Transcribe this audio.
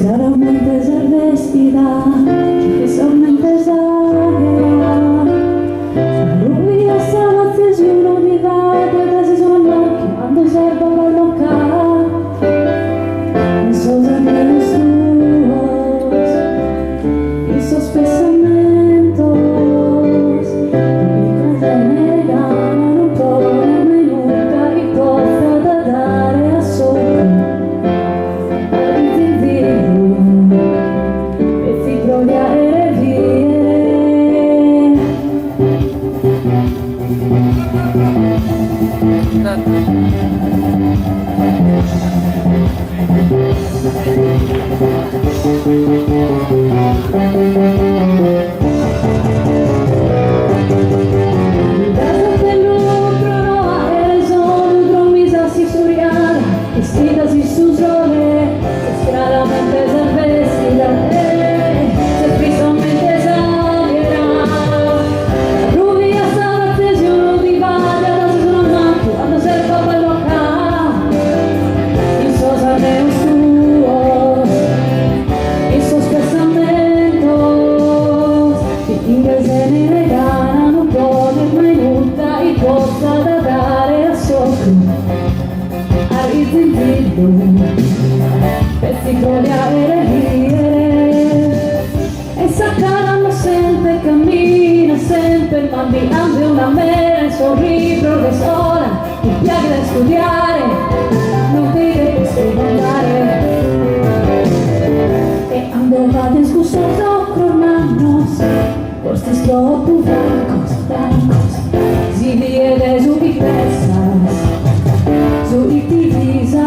Claramente ser vestida, que solamente exagera. Rubia stava attesi uno di vago e tesi sull'occhio quando servo per toccare. Non so se me los tuos, esos pensamientos, mi casa me ganan un poco de minuta y cosa da dare a sopra. Vestidas y sus roles, claramente ser vestida, se frisamente exagera. Rubia stava attesi uno di vaglia, da se sono manco, quando servo per loca. In sosa de los tuos, esos pensamientos, que inglese ne regalan un po' de minuta y cosa da dare a sopra. Pezzi crogliare e saccaranno sempre, cammina sempre, ma mirando una mera e sorriso che sola, mi piace studiare, non deve che sto andare. E ando va disgustoso con manos, por estos troppo blancos, si viene su di pesas, su di divisa.